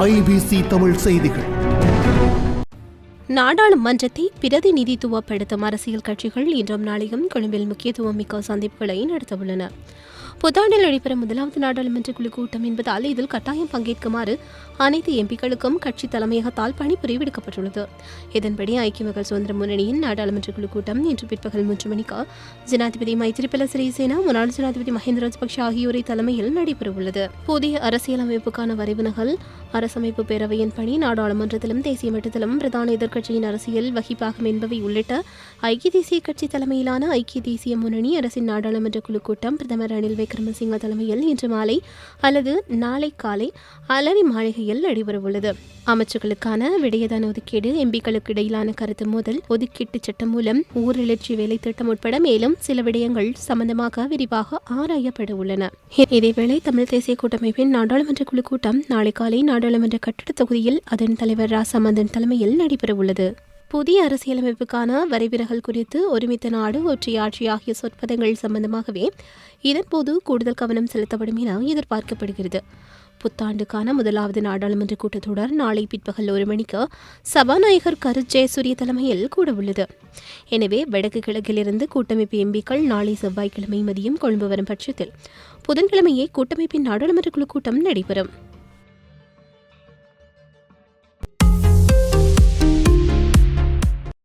IBC Tamil செய்திகள். நாடாளுமன்றத்தை பிரதிநிதித்துவப்படுத்தும் அரசியல் கட்சிகள் இன்றும் நாளையும் கொழும்பில் முக்கியத்துவம் மிக்க சந்திப்புகளை நடத்தவுள்ளன. புத்தாண்டில் நடைபெறும் முதலாவது நாடாளுமன்ற குழு கூட்டம் என்பதால் இதில் கட்டாயம் பங்கேற்குமாறு அனைத்து எம்பிக்களுக்கும் கட்சி தலைமையகத்தால் பணிபுரி விடுக்கப்பட்டுள்ளது. இதன்படி ஐக்கிய மக்கள் சுதந்திர முன்னணியின் நாடாளுமன்ற குழு கூட்டம் இன்று பிற்பகல் 3 மணிக்கு ஜனாதிபதி மைத்ரிபால சிறிசேனா, முன்னாள் ஜனாதிபதி மஹிந்த ராஜபக்ஷ ஆகியோரை தலைமையில் நடைபெறவுள்ளது. புதிய அரசியலமைப்புக்கான வரைவுகள், அரசமைப்பு பேரவையின் பணி, நாடாளுமன்றத்திலும் தேசிய மட்டத்திலும் பிரதான எதிர்க்கட்சியின் அரசியல் வகிப்பாகும் என்பவை உள்ளிட்ட ஐக்கிய தேசிய கட்சி தலைமையிலான ஐக்கிய தேசிய முன்னணி அரசின் நாடாளுமன்ற குழு கூட்டம் பிரதமர் ரணில் விக்ரமசிங்க தலைமையில் இன்று மாலை அல்லது நாளை காலை அலரி மாளிகையில் நடைபெறவுள்ளது. அமைச்சர்களுக்கான விடயதான ஒதுக்கீடு, எம்பிக்களுக்கு இடையிலான கருத்து மோதல், ஒதுக்கீட்டு சட்டம் மூலம் ஊரளர்ச்சி வேலை திட்டம் உட்பட மேலும் சில விடயங்கள் சம்பந்தமாக விரிவாக ஆராயப்பட உள்ளன. இதேவேளை தமிழ் தேசிய கூட்டமைப்பின் நாடாளுமன்ற குழு கூட்டம் நாளை காலை நாடாளுமன்ற கட்டிட தொகுதியில் அதன் தலைவர் ராசமந்தன் தலைமையில் நடைபெறவுள்ளது. புதிய அரசியலமைப்புக்கான வரைவிரகல் குறித்து ஒருமித்த நாடு, ஒற்றையாட்சி ஆகிய சொற்பதங்கள் சம்பந்தமாகவே இதன்போது கூடுதல் கவனம் செலுத்தப்படும் என எதிர்பார்க்கப்படுகிறது. புத்தாண்டுக்கான முதலாவது நாடாளுமன்ற கூட்டத்தொடர் நாளை பிற்பகல் 1 மணிக்கு சபாநாயகர் கரு ஜெயசூரிய தலைமையில் கூடவுள்ளது. எனவே வடக்கு கிழக்கிலிருந்து கூட்டமைப்பு எம்பிக்கள் நாளை செவ்வாய்க்கிழமை மதியம் கொழும்பு வரும் பட்சத்தில் புதன்கிழமையே கூட்டமைப்பின் நாடாளுமன்ற குழு கூட்டம் நடைபெறும்.